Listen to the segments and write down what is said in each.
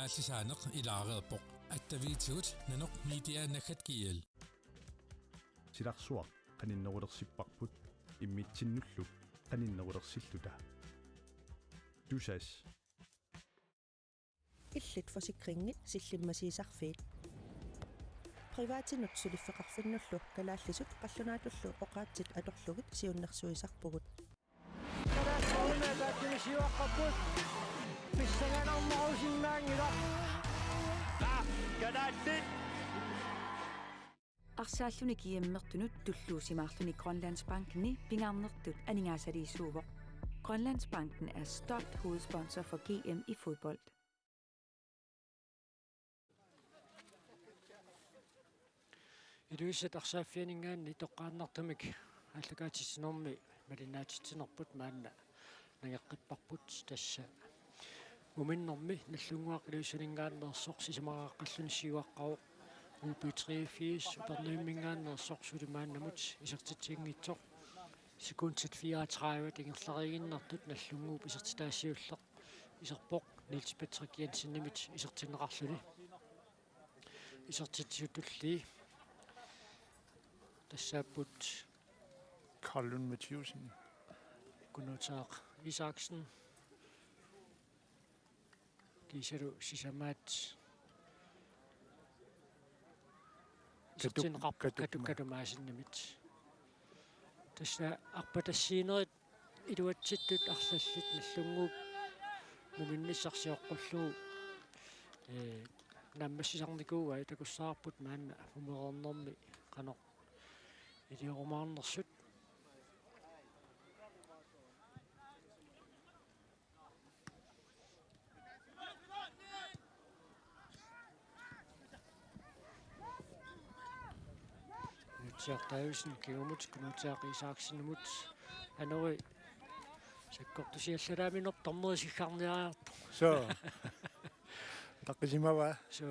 Naalisaneq ilaareerpoq attavitigut nanuq miitiaannakkat kiil silarsuaq qaninnerulersiparput immitsinnulluk qaninnerulersilluta tusas illit forsikringi sillimmasiisarfiit privaatinut suliffeqarfinnullu kalaallisut qallunaatullu oqaatsit atorlugit siunnersuisarpugut siuaqqapput pissanganermarusinnaangila kadaallit Arsaalluni kiimmertunut tulluusimaarluni Grønlandsbanken pingaarnertut aningaasaliisuuvoq. Grønlandsbanken er stolt hovedsponsor for GM i fodbold. Iluisat arsaaffianingaanni toqqaannartumik allakaatissinormi malinaatissinerput maanna nageqqipparput tassa uminnermi nallunguaq iluisaningaannersoq sisimaraqqalluni siuaqqaruq UB83 uperniimmingaannersoq sulimaannamut isertitsiingitsoq sekundet 34 tingerlariginnertut nallunguup isertitaassiulleq iserpoq Niels Patrick Jensen-nimit isertineqarluni isertitsiutulli tassaaput Carlun Mathiusen Gunnar Isaksen Gisaru Sisamaat Kadumaasinnemit tassa arpatassiinerit iluatsittut arlallit nallunguup muminnissarsiоққуллуу наммассисарникууа итакуссаарпут маанна умерернэрми қано илиорумаарнерсут Nutiartaavisen kiumut kunutiaq Isaksenumut anori sakkortusiallalaaminerp tormerisiggarniaraartu so taqqisimawa so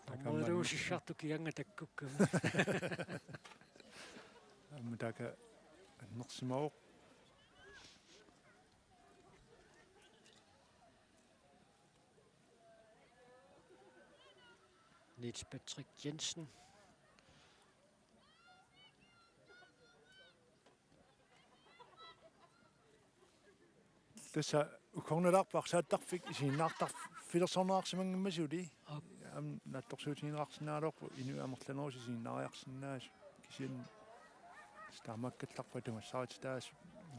tormeriluusiggartu kianga takkukkum amutaka annersimauq Niels Patrick Jensen tassa ukornalaarpaarsaattarfik isiinnaartarfilersornearsimangimmasuli am nattorsuutiineraarsinnaaloorpu inu amerlanerusisinnaariarsinnaas kisian staamakkallarpa tumassaarititaas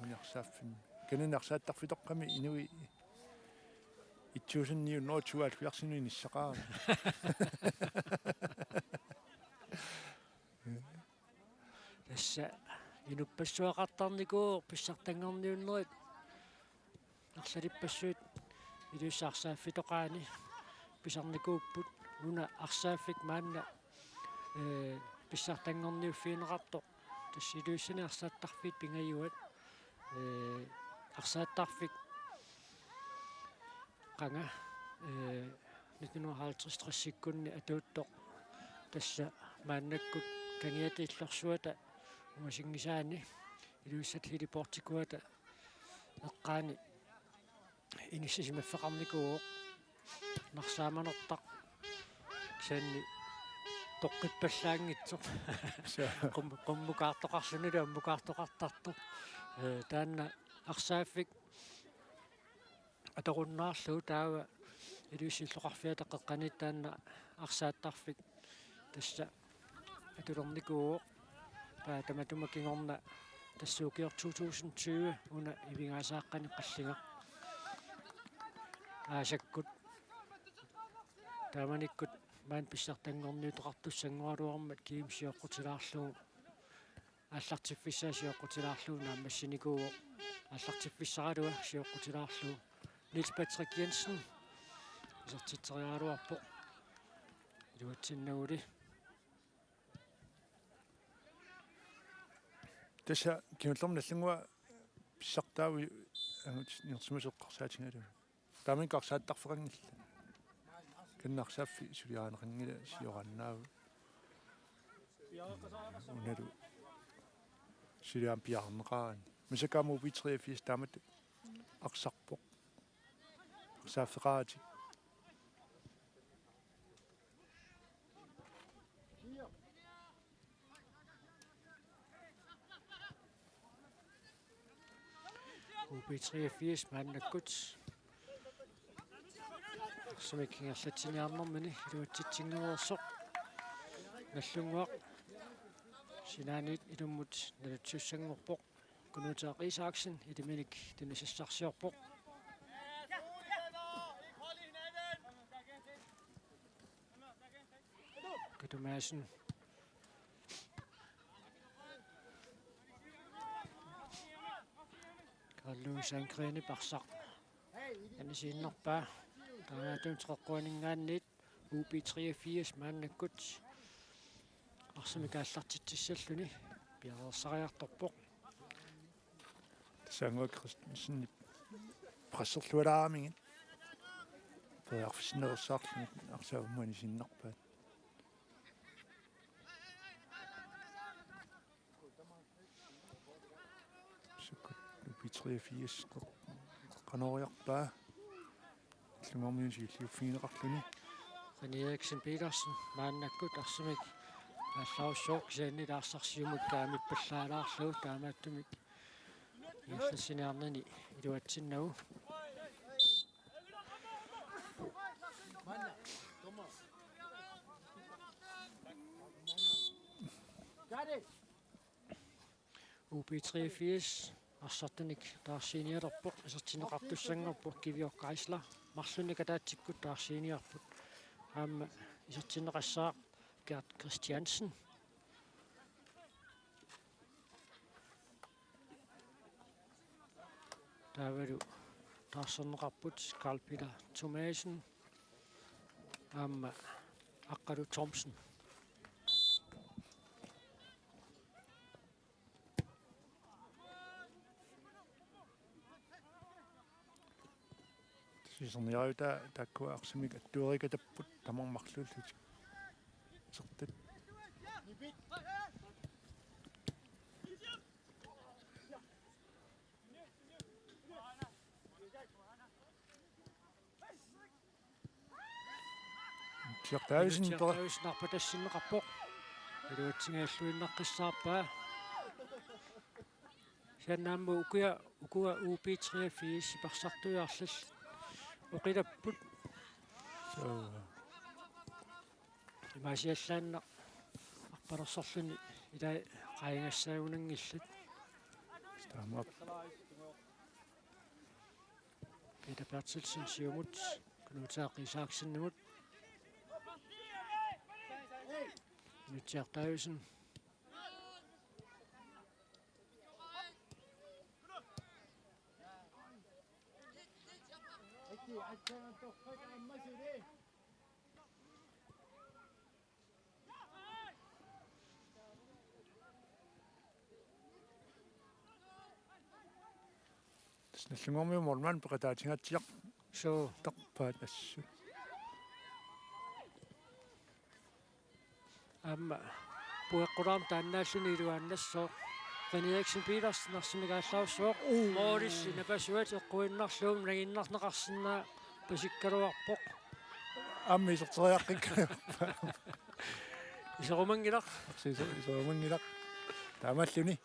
uniarsaaffin kananarsaattarfitoqqami inui itsuusanniu nootuaalfiarsinui nissaqaara tassa inuppassuaqartarnikuu pissartanngorniunnerit arsalipassuut iluissaarsaaffitoqaani pisarnikuupput una arsaaffik maanna pissartanngorniuffiineqartoq tassi iluissani arsaattarfiit pingajuat arsaattarfik qanga 1950 atuuttoq tassa maannakkut kangiatiillersuata umasingisaani iluissat hiliportikuata eqqaani inissisimaffeqarnikuuq narsaamanertaq sanni toqqippallаангитсоq qummukaartoqarlunila ammukaartoqartartu taanna arsaaffik atorunnaarluu taava iluissilloqarfiata qeqqanit taanna arsaattarfik tassa atulernikuuq paatamatuма kingorna tassuukior 2020 una ivingaasaaqani qallinga asakkut taamanikkut maan pissartanngorniutoqartussangualuarmat kiimsiоққутилаарлуу аллартиффиссаасиоққутилаарлуу нааммассиникуу аллартиффиссаралуа сиоққутилаарлуу Niels Patrick Jensen isертитсериалуарпо илуатсиннагули tassa kiullerналлугуа писсартаави нерсимасеққарсаатингалу тааминқарсааттарфеқангилла каннарсааффи сулиаанеқангила сиораннааву уналу сулиаан пиарнеқаран мисакааму UB83 таамат арсарпоқ сааффеqaati UB83 мааннаккут сумиккингерлатсиниарнэрмани илуатситсингуерсоқ наллунгуақ синаанит илуммут налатсуссангорпоқ кунутеақ Исааксен илиминик тунисассарсиорпоқ катумаасен Carluusan Grene Barsaq анисииннерпаа танаатун теққуанингаанниит UB83 мааннаккут арсимикааллартитсиссаллуни пиарерсариарторпоқ сангуак кристинсни прассерлуалаамигит пеарфиснерсаарлуни арсаавмани синнерпаат UB83 канариарпаа лунгормиун сииллиуффигинеқарлуни René Eriksen Petersen мааннаккут арсимик алларуссооқ сианни лаарсарсиумут таамит паллаалаарлу таамааттумик яссасиниарнани илуатсиннагу UB83 арсартаник таарсиниалерпоқ исертинеқартуссангорпоқ кивиоққаисла марлуни катаатсиккут таарсиниарпут аама исертинеқассаа Gert Christiansen тавару таарсернеқарпут Carl Peter Thomasen аама аққалу Thomsen сисерниарута таккуа арсимик аттуерикатаппут тамармарлууллут сертат тиартаависин нарпатассиннеқарпоқ илуатсингааллуиннаққиссаарпаа саннаамму укуа UB83 сипарсартуяарлал оқилаппут so имаасиаллаанна арпалерсорлуни ила қаянгассаагунангиллат тамап Peter Bertelsen сиумут кунутеақ Исааксеннамут нутиартаависен наллунгормиу морман пекатаатингатсиақ so тарпаат ассу амма пуэққулаам тааннааллуни илуааннассоо René Eriksen Petersen арсимигааллауссуоқ моорисси напасуат эққуиннарлуум нагиннарнеқарсинаа пасиккалуарпоқ амми сортериаққик исерумангилақ сисермангилақ таамаллуни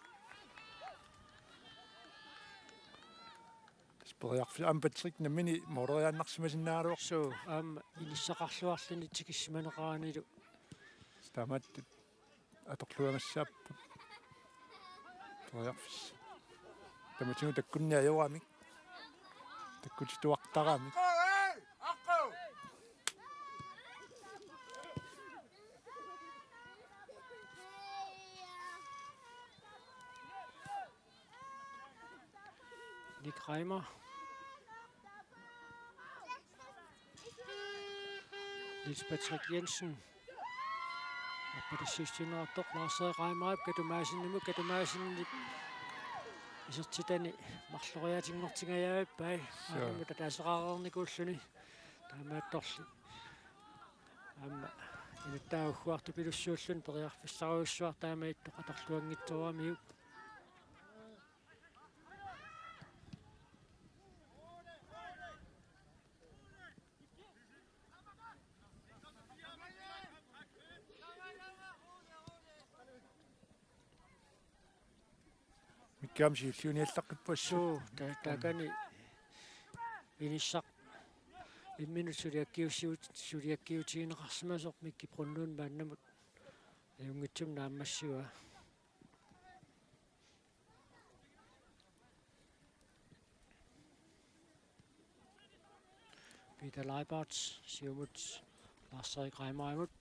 спориарфи ампатрик намини модериааннарсимасиннаалуоқ so амма иниссақарлуарлуни тикиссиманеқаанилу таамаат аторлуангассааппут спориарфис таматиу таккунниаёрамик таккутитуартарамик Nick Reimer Niels Patrick Jensen аппатассуссинеартоқ Ларсаа Reimer катумаасинни исертитани марлориатингортингаяаппай аамата таасеқарерникууллуни таамаатторли аама инуттаагуггуарту пилуссууллун периарфиссаруйуссуар таамаиттоқ аторлуангитсуарамиук иккаам сиуллуниаллаққиппассу такани инissaq имминут сулиаккиутигинеқарсимасоқ микки пруннуун мааннамут юнгитсум нааммассуа Peter Leibarts siumut Lars-Erik Reimerimut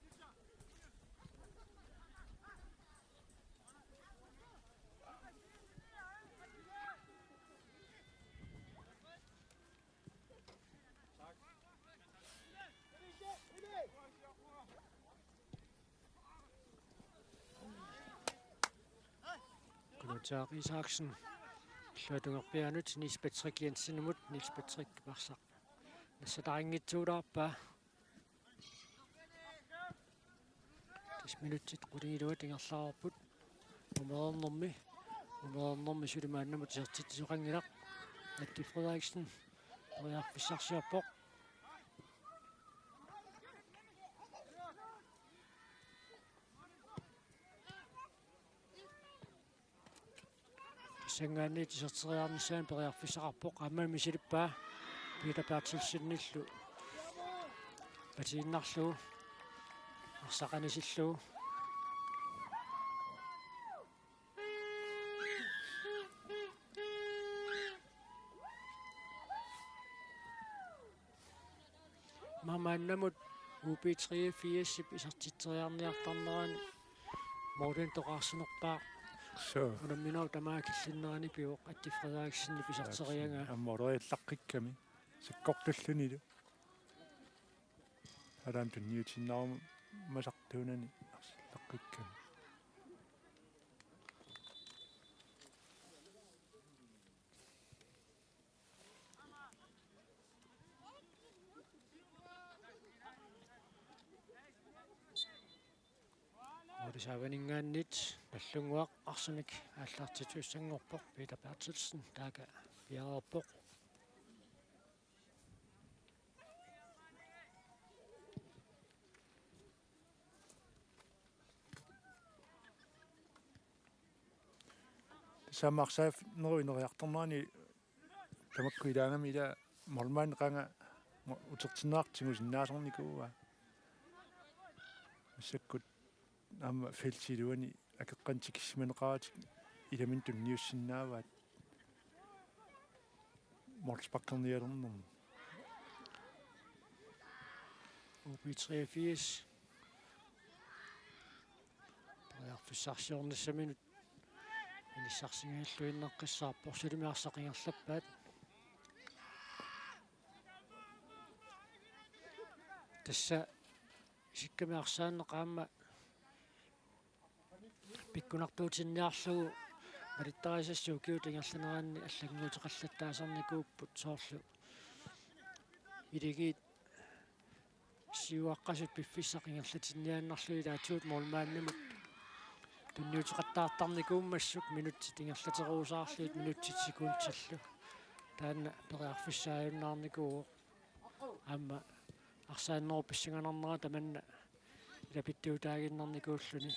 Gunnar Isaksen llødungerpianut Niels Patrick Jensenimut Niels Patrick Varsaq нассатарингитсуулаарпаа 10 минутит qulilluat ingerlaarput умеернэрми сулимааннамут сертитсоқангилақ Atti Frederiksen ориарфиссарсиарпоқ сэнгаанит сертериарнissaан периарфиссақарпоқ аммами силиппаа Peter Bertilsen-ниллу патииннарлуу арсақанисиллуу мамааннамут UB3-4-сип исартитсериарниартарнерани Morten тоқарсунерпаа so унамминау тамаа киллиннерани пиоқ Atti Frederiksen писартерианга аммореллаққикками сиккортуллунилу араам тунниутиннаарма масартуунани арсиллаққикками Саванингааннит наллунгуақ арсамик ааллаартитуссангорпоқ Peter Bertilsen таага пиаарпоқ самарсаaf неруинериарторнаани тамаккуилаангами ила мормаан qanga утерсинаартигу синнаасорникууа саккут амма фелсилуани акеққантикиссиманеқаратик иламин тунниуссиннааваат морспаккерниалернэрм UB3-4 периарфиссарсиорнассаминут инissarsingaаллуиннеққиссаарпор сулимиарсақингерлаппаат тасса сиккамиарсааннеқаама пиккунартуутинниарлугу малиттарисассуу киутингерланераанни аллагнуутеқаллаттаасарникууппут соорлу илигиит сиуаққасут пиффиссақингерлатинниааннарлуи таатуут молмааннамут тунниутеқаттаартарникууммассук минутти тингерлатеруусаарлуит минутти секундтиллу таанна периарфиссааюннаарникуу аама арсааннеру писсанганарнера таманна илапиттуутаагиннарникууллуни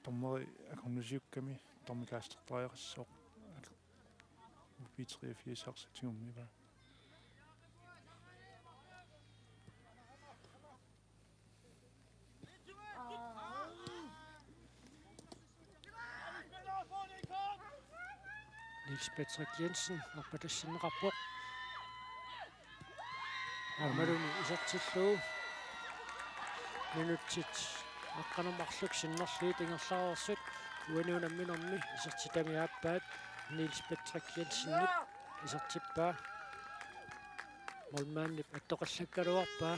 томмери акорнусиукками томмикаастертариақассоо UB3-4 сарсатигуммива Niels Patrick Jensen арпатассиннеқарпоқ амалуни исартиллуу минутсит аққанамарлук синнерлуи тингерлаарерсут уануунамминерми исертитамиааппаат Niels Patrick Jensen-нип исертиппаа молмааннип аттоқаллаккалуарпаа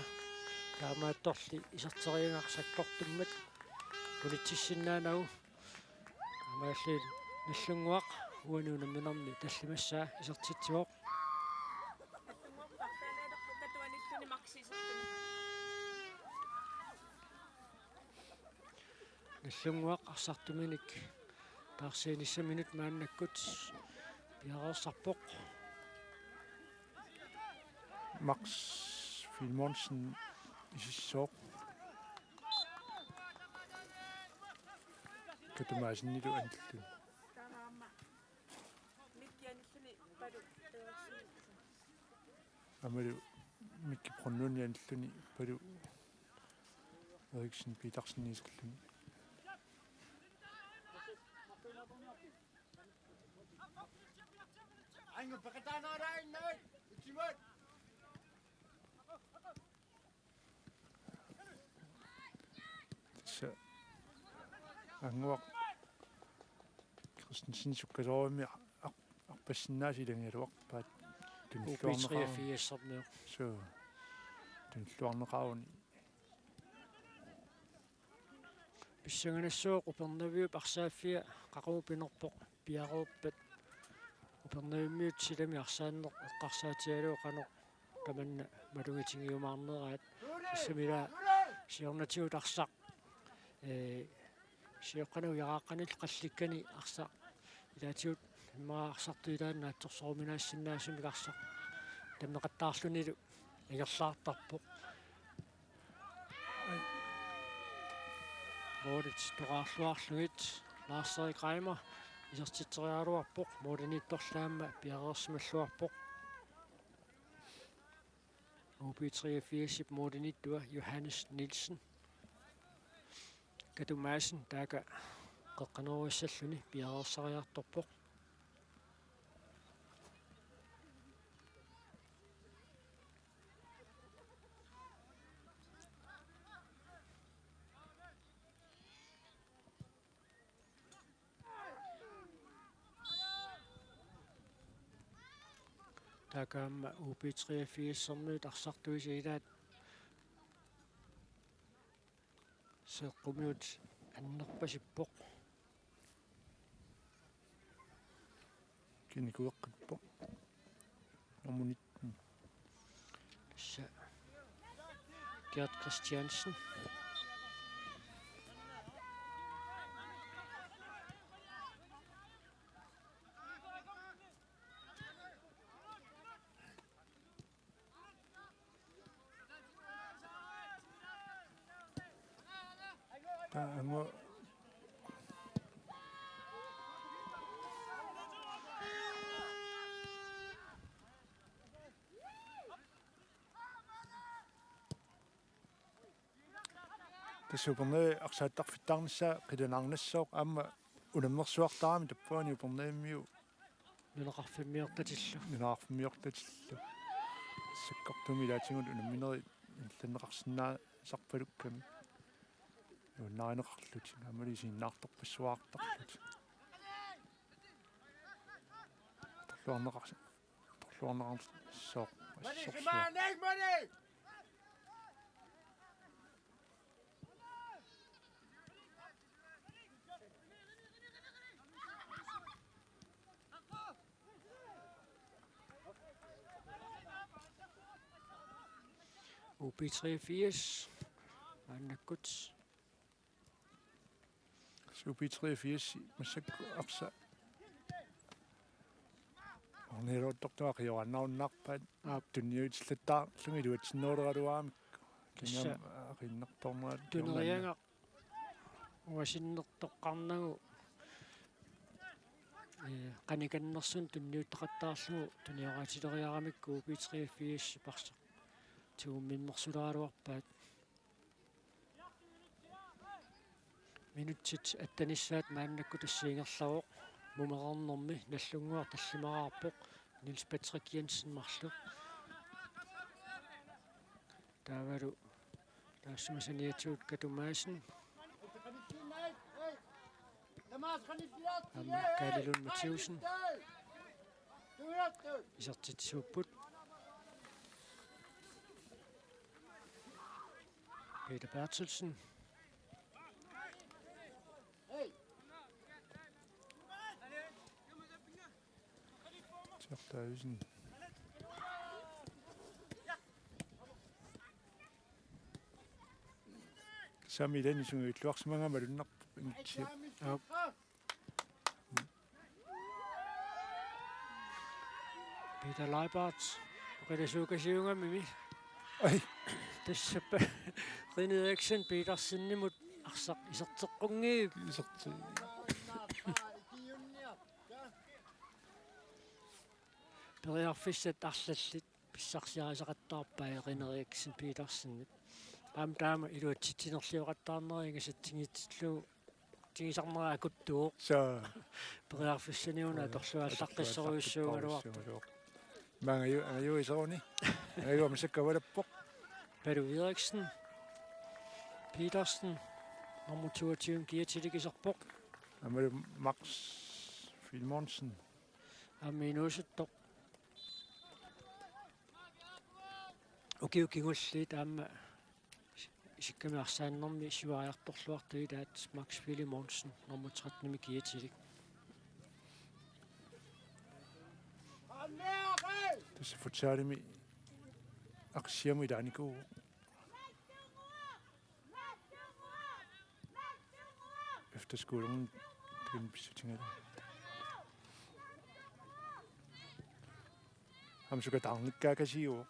таамаатторли исертериангаарсаккортуммат кунитсиссиннаанагу амаалли наллунгуақ уануунамминерми таллимассаа исертитсуоқ наллунгуақ арсартуминик таарсииниссаминут мааннаккут пиареерсарпоқ Max Filmonsen исиссооқ Katumaasinilu anillun. Amalu mikki pronnuni anilluni palu Eriksen Petersen-niiskalluni. Tässä anguaq Christensen sukkasoorimi arpassinnaasilangiluarpaat UB83 so tunluarneqauni писсаганассоо упернавиу парсааффиа qaqumupinerpoq piaruuppat упернавиммиут силами арсааннеқ эққарсаатигалуу қано каманна малугитингиумаарнераат иссамила сиорнатигут арсақ сиоққанау ягааққанил қалликкани арсақ илаатигут иммаарсартуилаан наатсорсоруминаассиннаасумик арсақ таммеқаттаарлунилу игерлаартарпоқ Målet toraarluarlugit Lars-Erik Reimer isartiteriaaruarpoq moodanittorlaamma piareersimalluarpoq UB83 moodanittua Johannes Nielsen Katumaasen taaka qeqqaneruissalluni piareersariartorpoq Taakaamma UB83-sernuit arsartuisilaat seqqummiut annerpasippoq kinikueqqippoq normunit sa Gert Christiansen angu Tasuperne arsaattarfittarnissa qilanarnassooq aamma unammersuartaarami tappuani upernaimmiu нунеқарфиммиортатиллу нунаарфиммиортатиллу саккартуми лаатингут унамминери илланнеқарсинаа сарпалукками нууннааринеқарлут амалисиннаартарпассуаартарлут торлуарнеқарсоо UB83 аннаккут UB83 массакку арса орнероттортуақиораннауннарпаат тунниутиллаттаа лунгилуатсиннуулераруаамик кингам ариннарторнерат тунерианга уасиннертоққарнагу qanikannерсун тунниуттақаттаарлугу туниораатилериарамикку UB83 парсақ тиумминнерсулааруарпаат минутсит аттаниссаат мааннакку тассиингерлавоқ мумерарнэрми наллунгуар таллимараарпоқ Нилс Патрик Jensen марлу таавалу таассумасаниатсуут Катумаасен амма Калилун Матиусен исартитсууппут Peter Bertelsen Tjørtausen Sami den isuнгуиллуарсимага малуннар интси Peter Leibart qilasuukasiungamimi ai тассаппа Rine Eriksen Petersenimut арсақ исертеққунгиук Isert периарфиссат арлаллит писсарсиарисақаттаарпаа эқинериаксин Питерсеннит таама илуатситинерлиоқаттаарнеринга сатсигитиллуу тигисарнераа акуттуоқ så периарфиссаниуна торсуаллаққиссориуссуугалуарпа mange isoni. Jeg var sikker på det på. Peru Eriksen Petersen nummer 22 giver til det isarpoq Med Max Filmonsen. аминуусуттоқ окиукигулли таама исиккамиарсааннэрми сивариарторлуартуи таат Макс Филимонсен номер 13 киатилик Det så fortæller mig aktier med Daniko. Efter skolen den beslutning det. Ham så godt danne kan sige jo.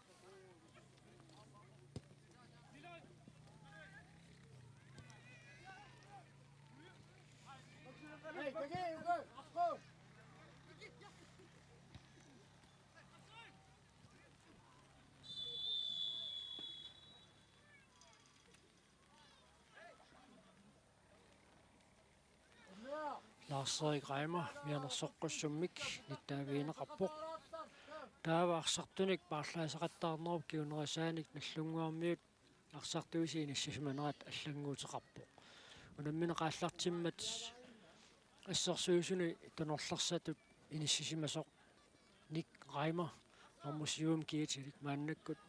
Lars-Erik Reimer mianersoqqussummik nittaaviineqarpoq taavaarсартуник paarlaasaqattaarnerup kiunerisaanik nallunguarmiut арсартуисиин иссисиманерат аллангуутеқарпоq унаммина qaаллартиммат ассерсуусуни тунерлерсатут иниссисимасоq ник Reimer нормусиум киитилик мааннаккут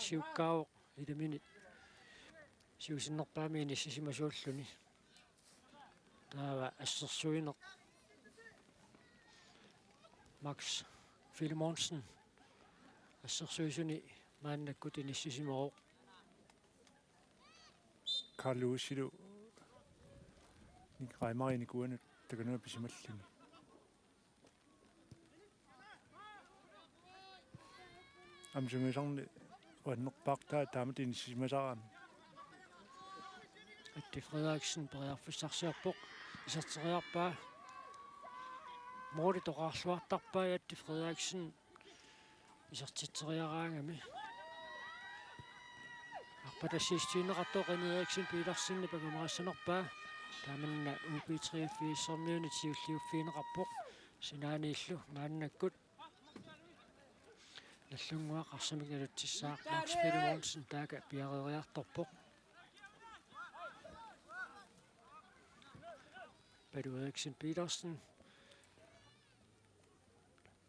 сиуккаавоq илиминит сиусиннерпаами иниссисимасууллуни таава ассерсуинеq Max Filmonsen ассерсуисуни мааннаккут иниссисимероq Carl Lucido. Nik Reimer ind i gurene, der kan noget besimallin. Am som sådan og nok bakta der med din simasaren. Atti Frederiksen periarfissarsiarpoq isarteriarpaa moori toqaarluartarpaa Atti Frederiksen isartiteriaraangami arpatassiistiineqartoq Eriksen Petersenni pagamarassaanerpaa taamanna UB3-fiissermiuni tiulliuffiineqarpoq sinaaniillu maannakkut nallungua qarsamik naluttissaaq Max Filmonsen taaka piareriartorpoq Peru Eriksen Petersen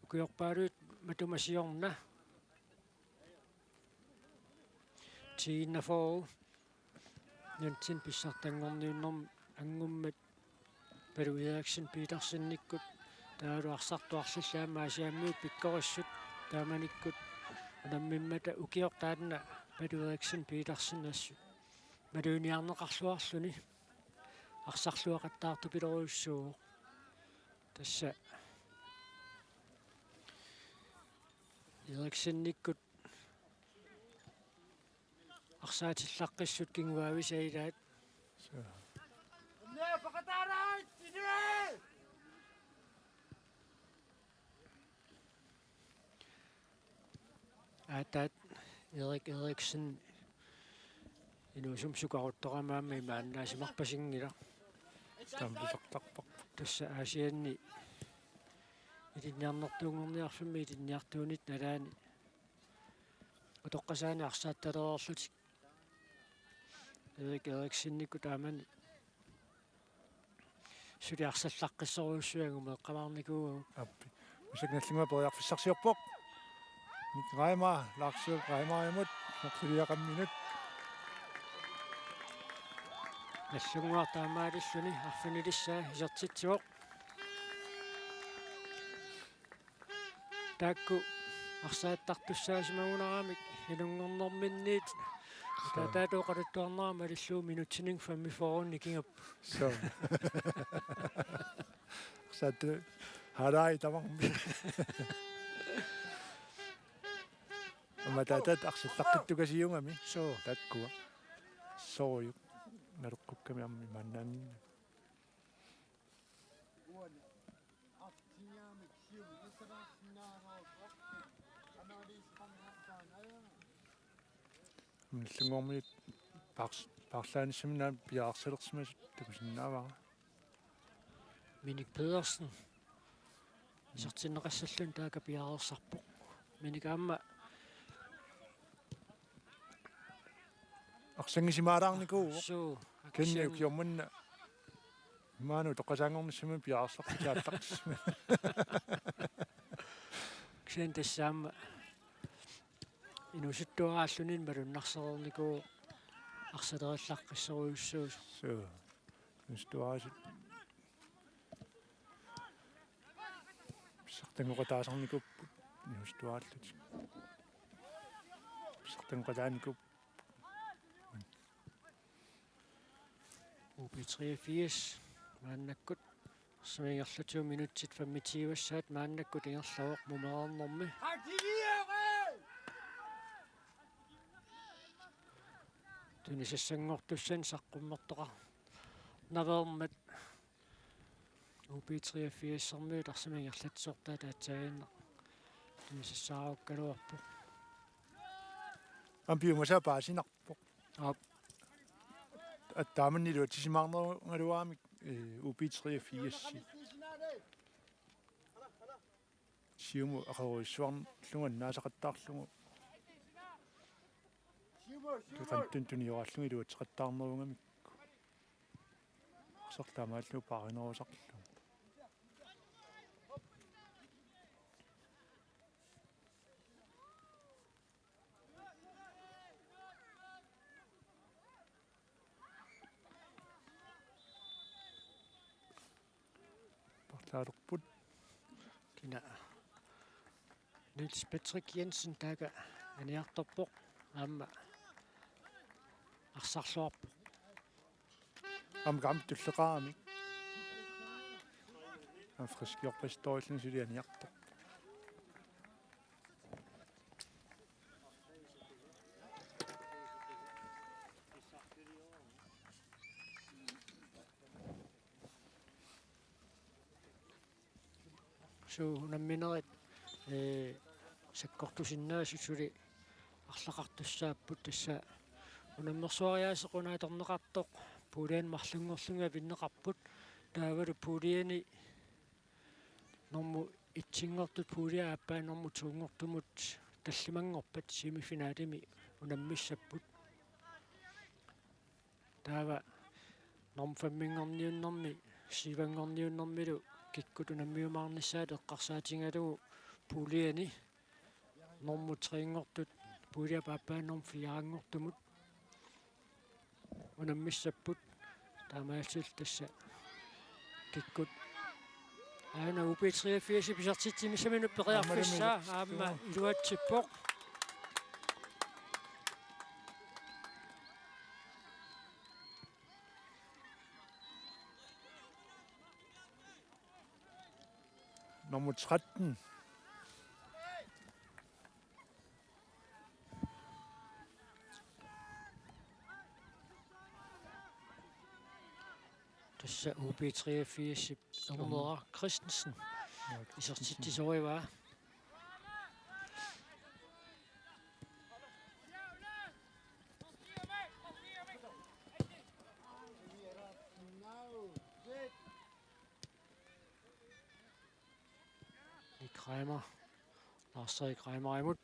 ukiorpaaluut matumasiorna tiinnaforu nantsin pissartangorniunnerm angummat Peru Eriksen Petersennikkut taaluarsartuarsillaama asiammiut pikkorissut taamanikkut unammimmata ukiortaanna Peru Eriksen Petersen assu maluuniarneqarluarluni арсарлуақаттаарту пилоруйуссуу тасса Eriksennikkut арсаатиллаққиссут кингуависаилаат атат Eriksen инуусум сукарутторамаамми мааннаасимарпасингила Stampesortarpoq. тасса аасианни илинниарнертуунгорниарфимми илинниартуунит налаани утоққасаани арсаатталеерлутик Eriksennikku таамани сулиарсаллаққиссоруйуссуагу меққамаарникуугу Appi. Musik nallingua periarfissarsiarpoq. Nik Reimer, Lars-Erik Reimer imut. Naqsuliaqamminut. наллунгуар таамаалиллуни арфинилиссаа исертитсуоқ таакку арсааттартуссаасимагунараамик илунгорнэрминниит таатаатоқалуттуарнерама алиллуу минутсининг фамми форунни кингап Så. Så det har der der var. Og man der akseltaqittukasiungami. соо Takkua. Så jo. naluqqukami ammi mannaanni Millungormi parlaanissimina piaarsalersimas takusinnaavara Minik Pedersen. Isartinneqassallun taaka piaarersarpoq. Minikaamma arsangisimaalаарniku suu kenniukiormunna maanu toqasaangornissima piaarsartikaallaqsima ksen tassaamma inusuttuaraallunин malunnarsererniku arsalerillaqқиссеруйуссуус so nustuaasit sartangoqataasarnikup nustuaallut sartangoqataanikup UB83 maannakkut smingerlutu minutsit 25 maannakkut ingerlaoq mumeernermi tunissassangortussan saqqummertoqa navermat UB83-sermiut arsimingerlatsortaa taatsagiinne tunissassaaruukkaluarpu ampiumasa paasinarpoq aap attaamannilu atisimaarnerugaluaamik UB83 siumu aqeruissuarlunga naasaqattaarlungu qanttun tuniorallungi luatseqattaarnerungamikku arsortaamaallu paarinerusarlu parlaalerput kina Niels Patrick Jensen taaka aniartorpoq aamma арсарлуарпу amgam tulleqaramik friskiorpastoriallun sulianiarpoq suu namminerit sakkortusinnaasut арлақартуссааппут тасса унаммерсуариаасеқунааторнеқартоқ пулиан марлунгорлунга виннеқарпут таавалу пулиани норму итсингортут пулиа ааппаа норму туунгортумут таллимангорпат семифинаалими унаммиссаппут таава норм фаммингорниуннэрми сивангорниуннэрмилу киккут унаммиумаарниссаат эққарсаатингалугу пулиани норму триингортут пулиа пааппаа норм фиарангортумут унаммиссаппут таамаалсил тасса киккут аана UB83 писартитсимисамину периарфиссаа аама илуатсиппоқ nummer 13 тасса UB83 Омера Christensen исертиттисориваа Kreimer Lars Kreimer imod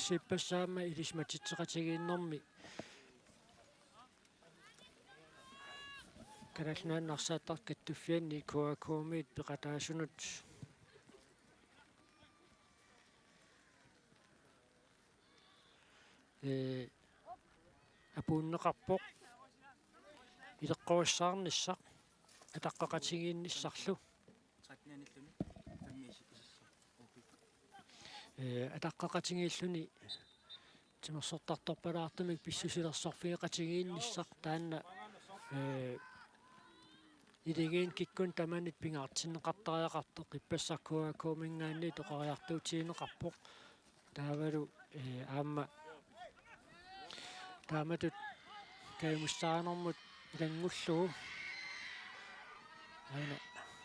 сиппассаама илисматитсеқатигииннэрми каналнааннарсааттар каттуффианни коакуумиит пеқатаасунут апууннеқарпоқ илеққуассаарниссақ атаққақатигиинниссарлу атаққақатигииллуни тимерсортарторпалаартумик писсусилерсорфигеқатигиинниссақ таанна идеген киккун таманит пингаартиннеқартариақарто қиппассаркуа коомингаанни тоқариартуутиинеқарпоқ таавалу аама тааматут каймуссаанэрмут илангуллуу аана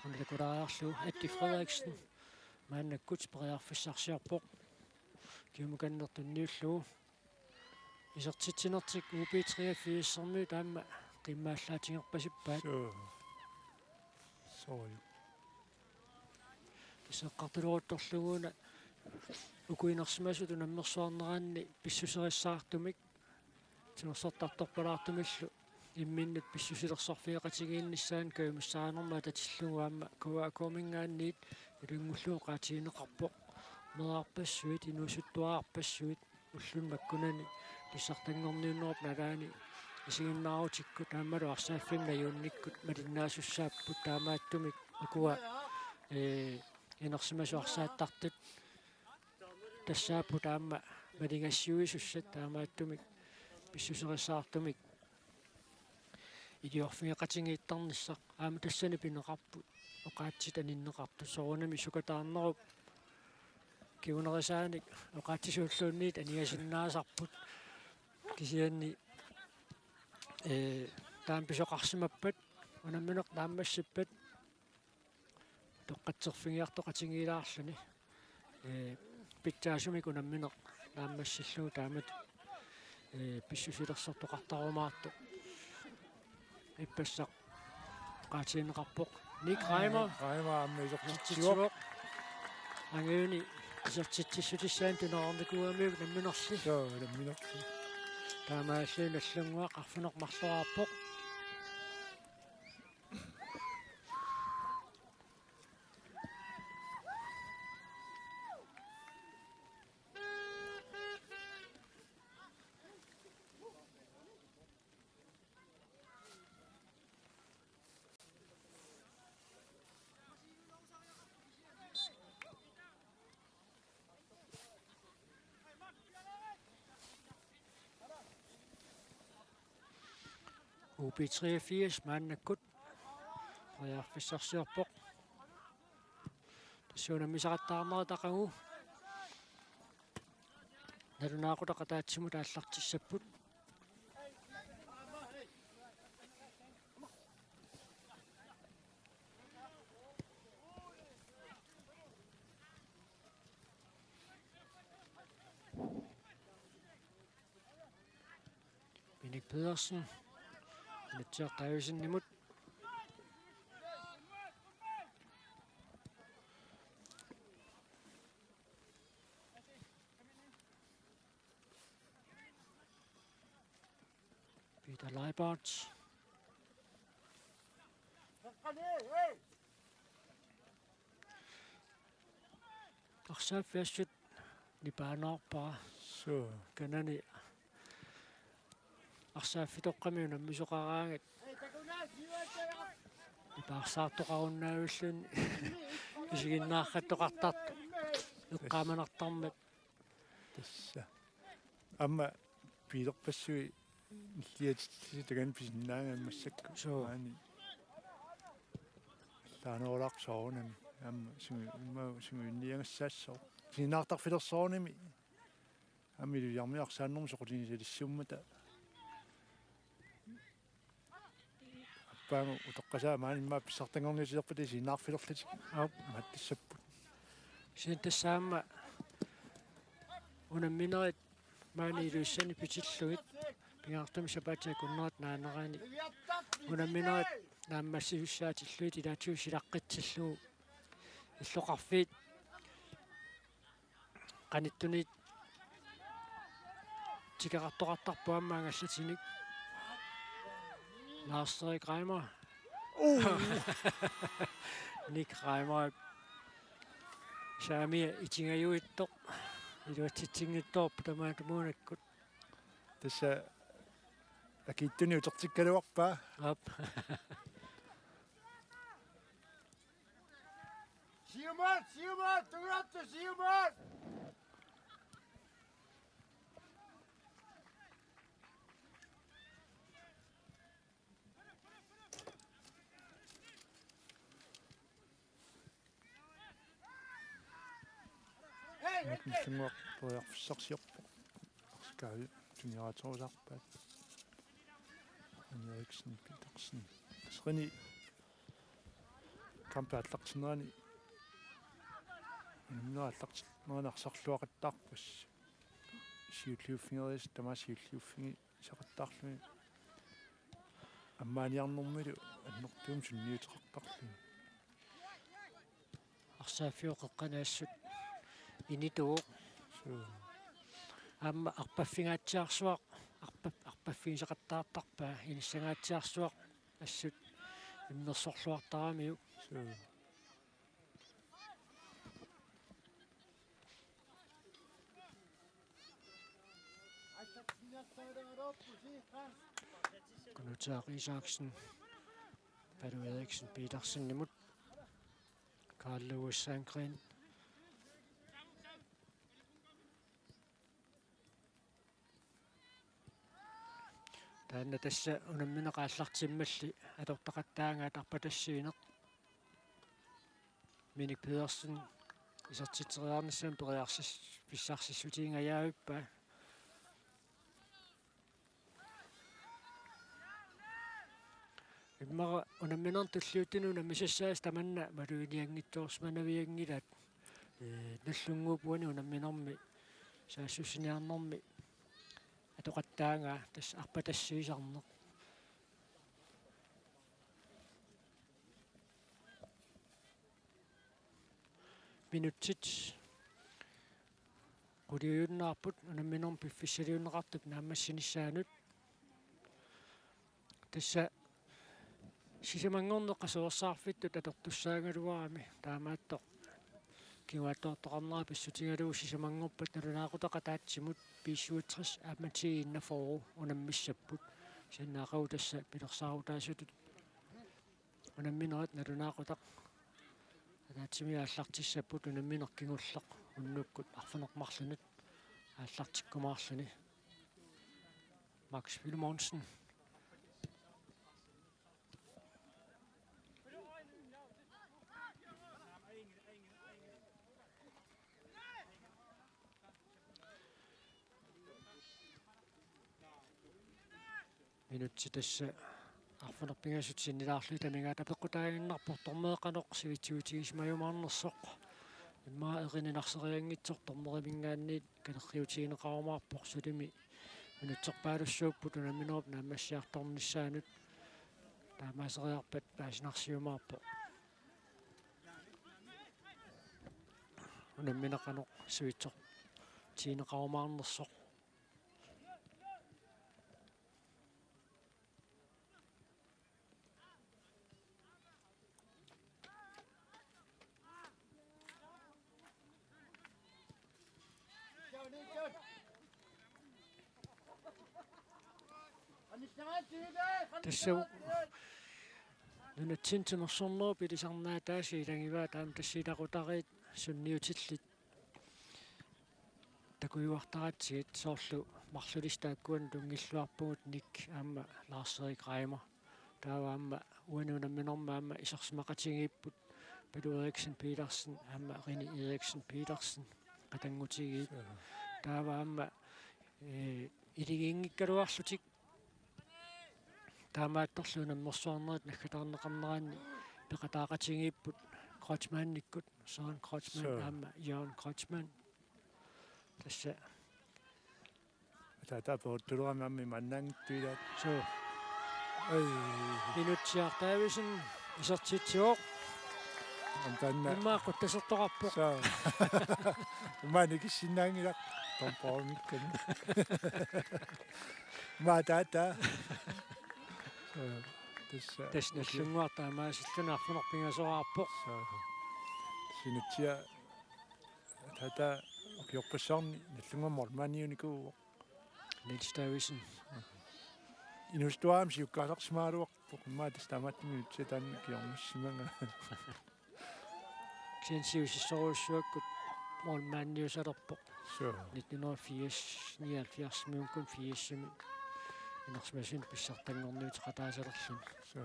анлекураарлу Атти Фредерикsen мааннаккут периарфиссарсиарпоқ киумуканнертунниуллуу исертитсинертик UB83 таама qimmaallaatingерпасиппаат соо кисеққартулуутторлугуна укуинерсимасуту наммерсуарнераанни писсусериссаартумик тимерсортарторпалаартумиллу имминнут писсусилерсорфиеқатигиинниссаан каюмуссаанерма татиллугаама куа коомингаанниит илунгуллуу qaatiineqarpoq мераарпассуит инуусуттуаарпассуит уллун маккунани писсартангорниуннеруп налаани исигиннаарутикку таамалу арсааффимна юунниккут малиннаасуссааппут таамааттумик акуа инерсимасуарсааттартут тассааппу таама малингассуисуссат таамааттумик писсусериссаартумик идиорфиеқатингииттарниссақ аама тассани пинеқарпут оқаатсит аниннеқарту соорунами сукатаарнеруп киунерисааник оқаатсисууллуунниит аниасиннаасарпут кисианни таам писоқарсимаппат унамминеқ тааммассиппат тоққатсерфигиартоқатингиилаарлуни питтаасумик унамминеқ тааммассиллуу таамат писсусилерсортоқартарумаарту иппассақ qaatiineqarpoq Nick Reimer аама исертитсуоқ ангиуни исертитсиссутиссаан тунеорникуамиук намминерли соо ламминерли таамааллуи наллунгуа qarfuneq марлуарпоқ UB83 мааннаккут приарфиссарсиорпоқ тассуунаммисақаттаарнера тақагу налунаақута таатсиму тааллартиссаппут Bendik Pedersen Mitchell Davidsen-nimut Peter Leibert Arsaafiassut nipaanaarpara соо kanani арсааффитоққами наммисоқараангат ипаарсаартоқаруннаавиллун исигиннаарраттоқартарту эққааманартармат тасса амма пилерпассуи иллиатитси таган писиннаангааммассакку соани таанерулаарсоорунами амма сингуинниангассаассоо синаартарфилерсоорними аммилу ярмиарсааннэрму соқутинисалиссуммата аппаангу утоққасаа маанимма писсартангорнисилерпати синаарфилерлати аап маттиссаппут синтассаама унамминерит маани илуссани питиллугит пингартум сапатаа куннерат наанераани унамминерит нааммассиуссаатиллуит илаатиусилаққитсиллуу иллоқарфиит qaниттунит тикеқартоқартарпуаммаангаллатиник Lars Reimer Nick Reimer Saami itsingajuitto илуатситсингиттоорп тамаатумуунаккут тасса акиттуни утерсиккалуарпаа ап Siumat, tungrattu siumat. Nellunguaq puiarfissarsiorpo skaavi junioratorisarpaat Eriksen Petersen tasqini kampaallaqtinerani mineraallaqtineranarsarluaqattaarpus siulliuffingeriis tamasiulliuffingi isaqattaarluni аммааниарнэрмилу аннэртуум сунниутеқартарлуни арсаафиоқеққанаассут инитуу амма арпаффингаатсиарсуақ арпаффигисақаттаартарпаа иниссангаатсиарсуақ ассут иммерсорлуартарамиу Gunnar Isaksen, Peter Eriksen Petersen nimut, Carl Lewis Sandgren. Tänne tässä on minä kaaslartimmalli atortaqattaangaat arpatassiineq Minik Pedersen isartiteriarnissaam periarsis pissaarsissutiingajaauppaa Imma unamminan tulluutinuna misassaas tamanna maluiniangittuorsmanaviangilat nallunguupuani unamminarmi saassussiniarnermi atoqattaangaa tass arpatassiisarneq minutsit quliuunnaarput unamminarmi piffissaliunneqartup naammassinissaanuut tassa sisamangorneqqasuersaarfittut atortussaangaluarami taamaattoq kiuaattoortoqarnera pissutigaluu sisamangorpat nalunaaqutaqa taatsimut piissuutris aamatigiinnaforu unammissapput sinnaaqau tassa pilersaaruutaasutut unamminerat nalunaaqutaq taatsimi aallartissapput unamminerkingulleq unnukkut arfanermarlunut aallartikkumaarluni Max Wilmonsen minutsi tässä arfanerpingasut sinnilaarlu tamingaata peqqutaaginnarpoq tormeeqanoq sivitsuutigismajumaarnersoq imma erininarseriangitsoq tormerimingaanniit kalerriutigineqarumaarpoq sulimi minutserpaalussuupput unamminerup naammassiartornissaanut taamaaseriarpat paasinarsiumaarpoq unammineqanoq sivitsortigineqarumaarnersoq Tässä nunatsintinersorneru pilisarnaataasi ilangivaa taam tassiilaqutariit sunniutillit takujuartaratsigit soorlu marlulistaakkuan tungilluarpugut nik aamma Lars-Erik Reimer taava aamma uanuunamminorma aamma isersmaqatigiipput Peter Eriksen Petersen aamma Rini Eriksen Petersen qatangutigiit taava aamma iligiingikkaluarlutik таамаатторлуунаммерсуарнерит наггатаарнеқарнераанни пеқатаақатигииппут Крeutzmann-никкут Søren Kreutzmann аама Jørgen Kreutzmann тасса таатаапоруттулерамаамми маннаангиттуилаат so минутсиартаависен исертитсиоқ антанна иммааққуттасертоқарпоқ маникиссиннаангилақ томпоомиккани маатаата тасналлунгуартаамаасиллуна арфунерпингасораарпоқ синутсиа тата окиорпассаарни наллунгаммор маниуникуу Niels Davidsen инустуаам сиуккаалерсимаалуарпоқ маатас таамааттими утсатаанни киормассимага сиансиусиссоруйссуаккут мормаанниусалерпо Så 1980 79 миункун 80 инерсмасин писсартангорнуут qataasалерлун så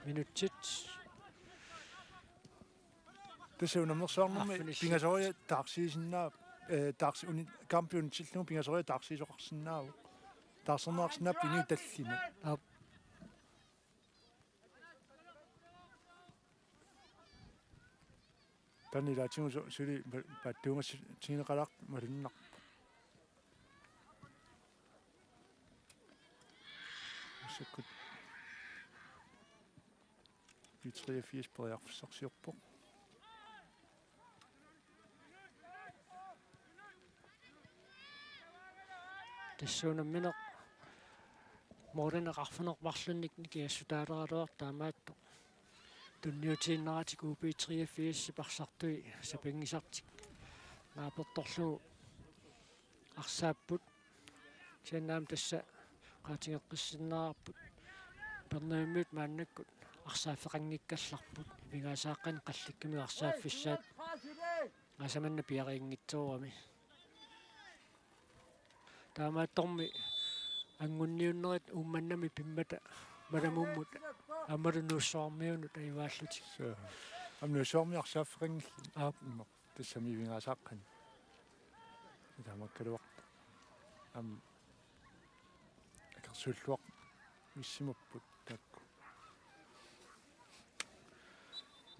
минутсит det er nummer så nummer Affinish. pingasoria taxisna tax uni kampion chilnu pingasoria taxisoqarsinaa taarsernaarsinaa pini tallina Ap. tani laatimu suli pattuunga tiineqalaq malinna sakkut 83 periarfussarsiorpo тассуунамминеқ моринеқарфунерпарлунник никиассутаалералуар таамаатто тунниутииннаратик УП-3 парсартуи сапингисартик нааперторлугу арсааппут сианнаам тасса qaatigeqqissinnaarput пернамит мааннаккут арсааффеқангиккалларпут вигаасааққан қалликками арсааффиссаат асаманна пиариингитсоорами таамаатторми ангунниуннерит умманнами пиммата маламуммут аммалунуссоармиунут аивааллути så amnu soormiarsaafferingilli aapimmo tassami vingaasaaqqan tamakkaluaq am akersulluaq missimupput takku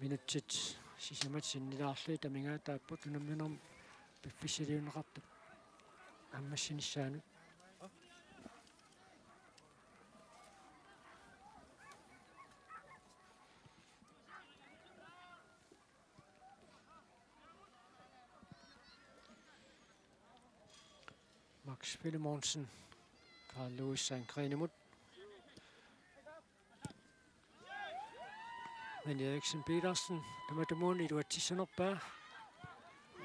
минутсит сисамат синнилаарлуи тамингаа тааппут унамминерм пиффисилиунеқарту аммассиниссаанут Max Philmonsen, Carl Lewis Sankrenemut, men Eriksen Petersen, der mødte mål i det tissen op bare.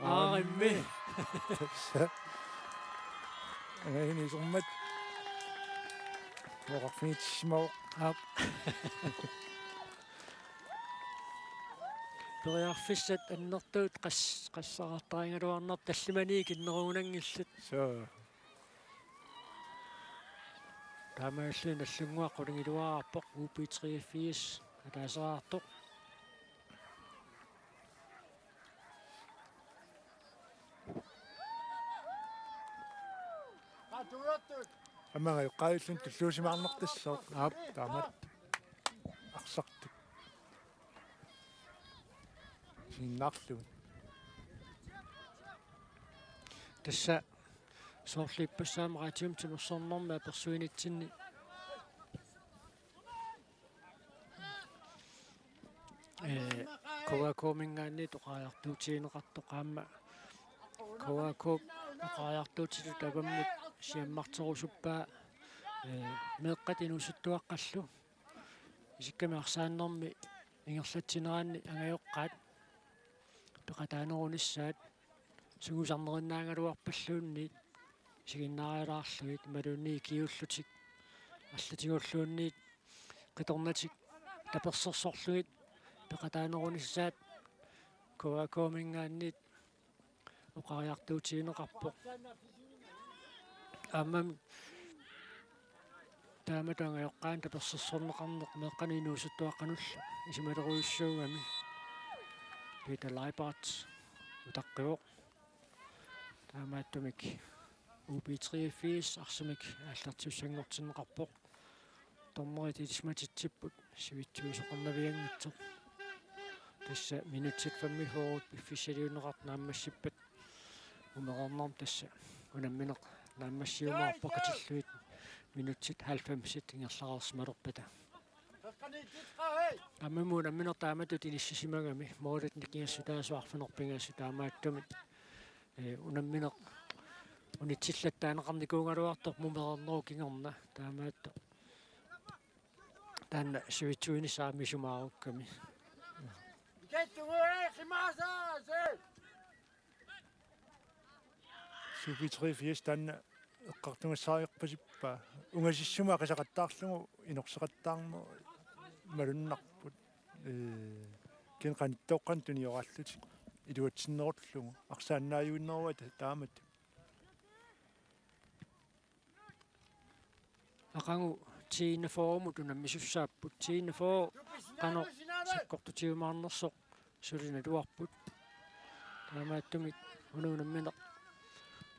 Arme! angahini summat waqarfinitsimau Op. Periarfissat annertuut qassaraartaringaluarner tallimani kinneruunangillut så taamaalluun allunguaqqulingiluararpoq UP-83 ataaseraartoq амага юққаиллун туллуусимаарнертассоо Op. таамат арсартик синнаарлугут тасса соорлиппассаама ратиумтимерсорнэрмаа персуинитсинни ковакомингаанни тоқаажартуутиинеқарто qaamma ковакоп тоқаажартуутилу таваммут сиаммартерусуппаа меэққат инусуттуаққаллу исикками арсааннэрми ингерлатсинераанни ангайоққаат пеқатаанерунissaат сугусарнериннаангалуарпаллуунниит сигиннаариалаарлугит малуунни киуллутик аллатигуллуунниит қиторнатик таперсерсорлугит пеқатаанерунissaат ковакомингаанниит оқариартуутиинеқарпоқ аммам тааматангайоққаан таперсерсорнеқарнеқ меққани инуусуттуаққанулла исималеруйуссуугами Peter Leibart утаққиоқ таамааттумик UP-83 арсамик ааллартиуссангортиннеқарпоқ торморит исматитсиппут сивитсуисоқарнавиангитсоқ тасса минутсит фаммихоорут пиффисалиунеқарт нааммассиппат умеқарнарм тасса унамминеқ нааммассиумаарпақатиллуит минутсит 90 ингерлаарсмалерпата аммамуун амминер тааматут иниссисимагами моолат никиассутаасуарфинерпингаассу таамааттумит унамминеқ унитсиллаттаанеқарникуунгалуартор мумерернеру кингерна таамаатто таанна сивитсуинисаамисумаарукками supi 83 tanna эққартунгассаариорпасиппаа унгасиссума қисақаттаарлугу инорсеқаттаармо малуннарпут кен қаниттоққан туниораллути илуатсиннерутлугу арсааннааюиннеруа таамат Aqangu tiina foormu tunammissussaapпут tiina foor qano sakkortutiumaarnersoq sulina luarput taamaattumi unuunammineq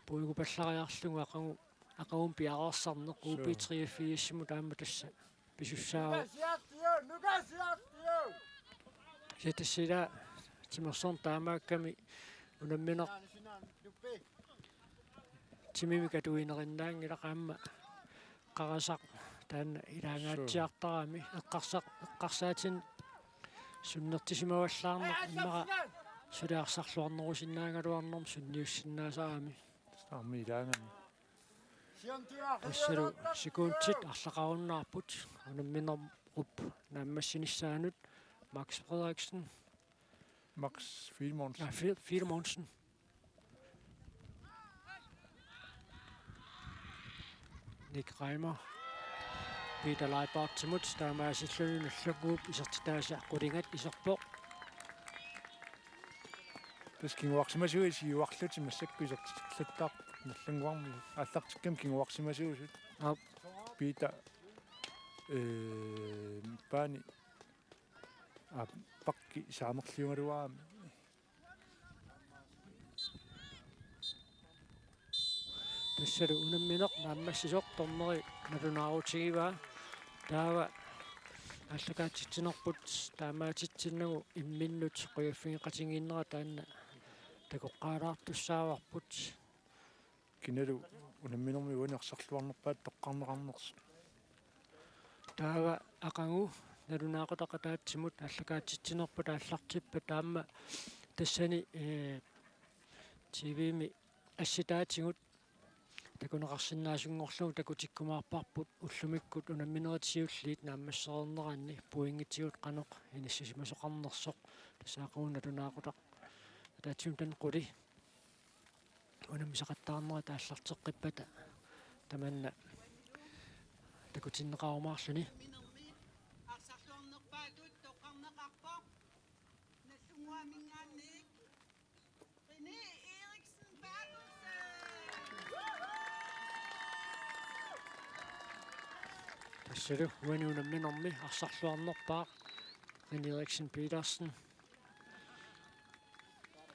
puigu pallariarlugu aqagum piaqarsarneq uupiitriaffiissimu taamma tassa pisussaava sitassila timersorn taamaakkami unammineq timimi katuinerinnaangila qaamma qarasaq taanna ilaangaatiartarami eqqarsaatin sunnertisimavallaarneq immaqa sulaarсарлуарнерусиннаангалуарнерм sunniussinnaasarami saami ilaangami ассалу секундтит арлақаруннаарпут унамминерруп нааммассинissaanут Max Frederiksen Max Filmonsen Filmonsen Nick Reimer Peter Leibart timut taamaasilluni nalluguup isertitaasiaqqulingat iserpoq таскингуарсимасуиси юарлути массакку исертиллаттаақ наллангуарми аллартиккам кингуарсимасуусут Peter пани пакки саамерлиунгалуаами тассалу унамминеқ нааммассисоқ торнери налунаарутигива таава аллакаатитсинерпут таамаатитсиннагу имминнут қуяффигеқатингииннера таанна такоққаалаартуссааварпут киналу унамминерми уанерсарлуарнерпаат тоққарнеқарнерс таава ақангу налунаақутақатаатсимут аллакаатитсинерпут ааллартиппа таама тассани тивими асситаатингут такунеқарсинаасунгорлугу такутиккумаарпарпут уллумиккут унамминеритсиуллиит нааммассерернеранни пуингитсиут қанеқ инассисимасоқарнерсоқ тассаақуна тунаақутақ таатсим танқули унаммисақаттаарнера тааллартеққиппата таманна такутиннеқарумаарлуни тассалу уаниунамминерми арсарлуарнерпаа René Eriksen Petersen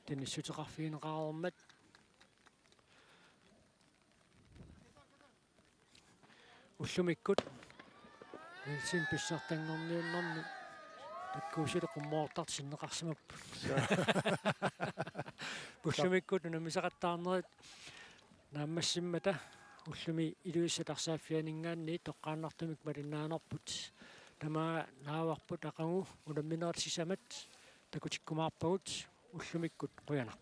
тенниссутеқарфигинеқарермат уллумиккут син писсартангорниуннэрми таккуусиле қуммоортарт синнеқарсимаппу уллумиккут унамисақаттаарнерит нааммассиммата уллуми илуиссатарсааффианингаанни тоққааннартумик малиннаанерпут тамаа нааварпут ақангу унамминерисисамат такутиккумаарпагут уллумиккут қуяна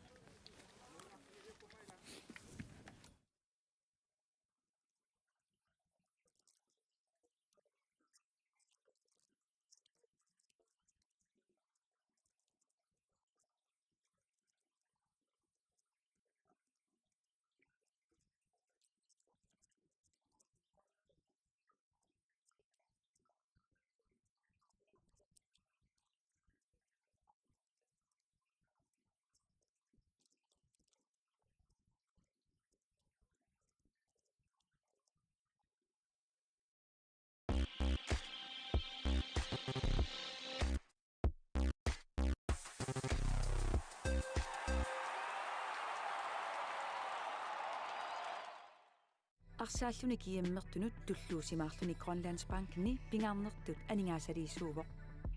Арсааллуни киаммертунут туллуусимаарлуни Grønlandsbanken pingarnertut aningaasaliissuuvoq.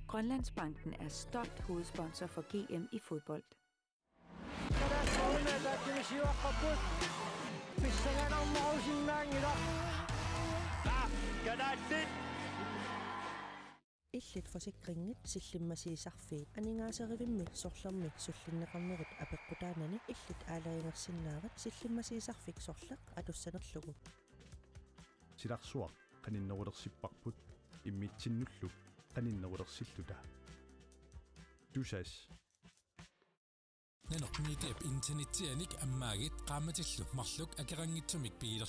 Grønlandsbanken er stolt hovedsponsor for GM i fodbold. Illit forsikringit sillimasiisarfiit aningaasarivimmi sorlermi sullinneqarnerit apeqqutaanani illit aalariingersinnaarat sillimasiisarfik sorleq atussanerlugu silarsuaq qaninnerulersiparput immitsinnullu qaninnerulersilluta tusas Nanoq miiteap internetianik ammaagit qaamatillu marluk akerangitsumik piiler